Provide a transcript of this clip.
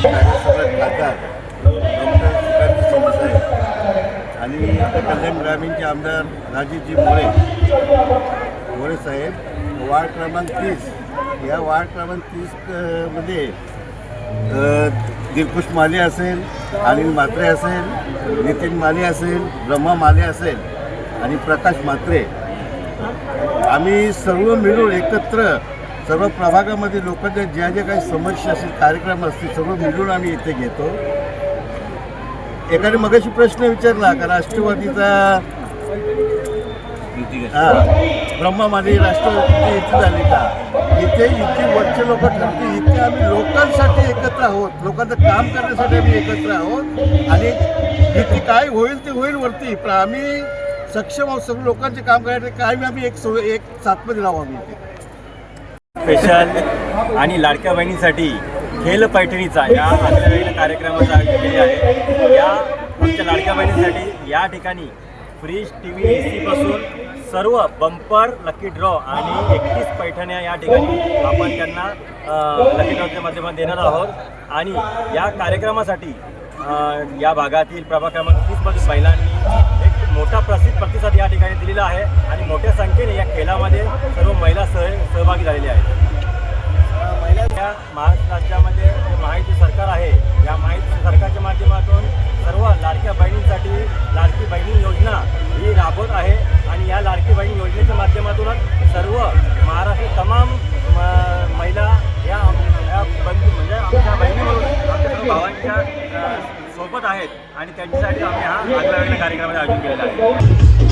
राज्यसभा खासदार डॉक्टर श्रीकांत शिंदेसाहेब आणि कल्याण ग्रामीणचे आमदार राजेशजी मोरे साहेब वार्ड क्रमांक 30 या वार्ड क्रमांक 30 मध्ये दिलखुश माली असेल, अनिल म्हात्रे असेल, नितीन माली असेल, ब्रह्मा माले असेल आणि प्रकाश म्हात्रे आम्ही सर्व मिळून एकत्र सर्व प्रभागामध्ये लोकांच्या ज्या ज्या काही समस्या असतील, कार्यक्रम असतील, सर्व मिळून आम्ही इथे घेतो. एकाने मगाशी प्रश्न विचारला का राष्ट्रवादीचा ब्रह्मा माली राष्ट्रवादी इथे झाली का? इथे वरचे लोक ठरते. इथे आम्ही लोकांसाठी एकत्र आहोत, लोकांचं काम करण्यासाठी आम्ही एकत्र आहोत आणि इथे काय होईल ते होईल वरती, पण आम्ही सक्षम आहोत सर्व लोकांचे काम करण्यासाठी. काय आम्ही एक साथमध्ये राहू. आम्ही इथे स्पेशल आणि लाडक्या बहिणीसाठी खेल पैठणीचा या आगळ्या कार्यक्रमाचं आयोजन केले आहे. या आमच्या लाडक्या बहिणीसाठी या ठिकाणी फ्रीज TV AC पासून सर्व बंपर लकी ड्रॉ आणि 31 पैठण्या या ठिकाणी आपण त्यांना लकी ड्रॉच्या माध्यमातून देणार आहोत. आणि या कार्यक्रमासाठी या भागातील प्रभाग क्रमांक 30 मधील महिलांनी एक मोठा प्रतिसाद या ठिकाणी दिलेला आहे आणि मोठ्या संख्येने या खेळामध्ये सर्व महिला सहभागी झालेल्या आहेत. या महाराष्ट्र राज्यामध्ये जे माहिती सरकार आहे, या माहिती सरकारच्या माध्यमातून सर्व लाडक्या बहिणींसाठी लाडकी बहिणी योजना ही राबवत आहे आणि या लाडकी बहिणी योजनेच्या माध्यमातूनच सर्व महाराष्ट्र तमाम महिला या म्हणजे आमच्या बहिणी म्हणून आमच्या सर्व भावांच्या सोबत आहेत आणि त्यांच्यासाठी आम्ही हा आगळ्या वेगळ्या कार्यक्रमाचं आयोजन केलेला आहे.